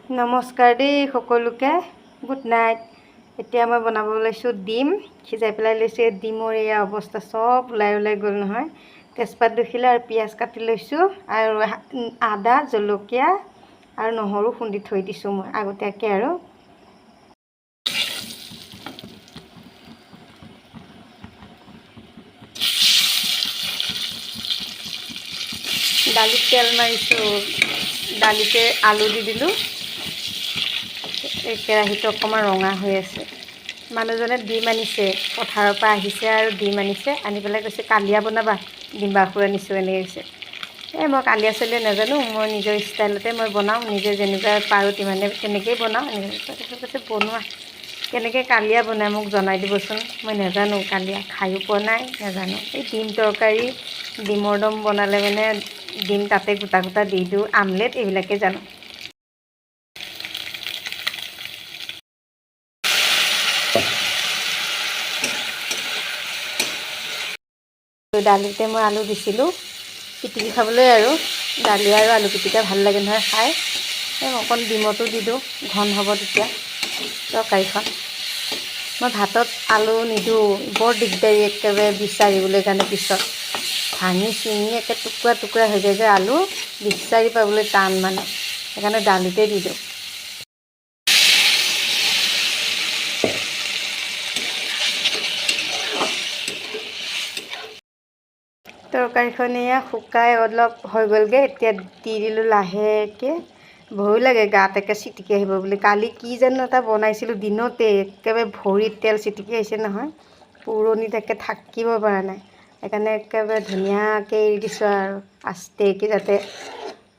নমস্কাৰ দেই সকলোকে, গুড নাইট। এতিয়া মই বনাব লৈছোঁ ডিম সিজাই পেলাই লৈছোঁ। এই ডিমৰ এয়া অৱস্থা, চব ওলাই গ'ল নহয়। তেজপাত 2 কিলো আৰু পিঁয়াজ কাটি লৈছোঁ আৰু আদা জলকীয়া আৰু নহৰু খুন্দি থৈ দিছোঁ মই আগতীয়াকৈ। আৰু দালিত তেল মাৰিছোঁ, দালিতে আলু দি দিলোঁ। এই কেৰাহীটো অকণমান ৰঙা হৈ আছে। মানুহজনে ডিম আনিছে, পথাৰৰ পৰা আহিছে আৰু ডিম আনিছে, আনি পেলাই কৈছে কালিয়া বনাবা, ডিম বাখুৰ আনিছোঁ এনেকৈ কৈছে। মই কালিয়া চালিয়া নাজানো, মই নিজৰ ষ্টাইলতে মই বনাওঁ, নিজে যেনেকুৱা পাৰোঁ তেনেকৈয়ে বনাওঁ। এনেকৈ তাৰপিছত কৈছে বনোৱা, কেনেকৈ কালিয়া বনাই মোক জনাই দিবচোন, মই নাজানো, কালিয়া খায়ো পোৱা নাই, নাজানো। এই ডিম তৰকাৰী, ডিমৰ দম বনালে মানে ডিম তাতে গোটা গোটা দি দিওঁ, আমলেট এইবিলাকে জানো। দালিতে মই আলু দিছিলোঁ পিটিকি খাবলৈ, আৰু দালি আৰু আলু পিটিকা ভাল লাগে নহয় খাই। অকণ ডিমতো দি দিওঁ, ঘন হ'ব তেতিয়া তৰকাৰীখন। মই ভাতত আলু নিদিওঁ, বৰ দিগদাৰী একেবাৰে বিচাৰিবলৈ কাৰণে। পিছত ভাঙি চিঙি একে টুকুৰা টুকুৰা হৈ যায় যে আলু, বিচাৰি পাবলৈ টান মানে, সেইকাৰণে দালিতে দি দিওঁ। তৰকাৰীখন এয়া শুকাই অলপ হৈ গ'লগৈ, এতিয়া দি দিলোঁ লাহেকৈ। ভয়ো লাগে গাত একে চিটিকি আহিব বুলি। কালি কি জানো এটা বনাইছিলোঁ দিনতে, একেবাৰে ভৰিত তেল চিটিকি আহিছে নহয়, পুৰণিত একে থাকিব পৰা নাই। সেইকাৰণে একেবাৰে ধুনীয়াকৈ এৰি দিছোঁ আৰু আস্তেকৈ, যাতে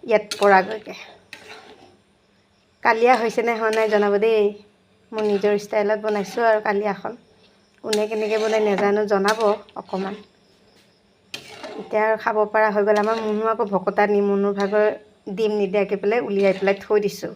ইয়াত পৰাগৈকে। কালিয়া হৈছেনে হোৱা নাই জনাব দেই। মোৰ নিজৰ ষ্টাইলত বনাইছোঁ আৰু কালিয়াখন। কোনে কেনেকৈ বনাই নাজানো, জনাব অকণমান। এতিয়া আৰু খাব পৰা হৈ গ'ল। আমাৰ মুনু আকৌ ভকতা নি, মুনুৰ ভাগৰ ডিম নিদিয়াকৈ পেলাই উলিয়াই পেলাই থৈ দিছোঁ।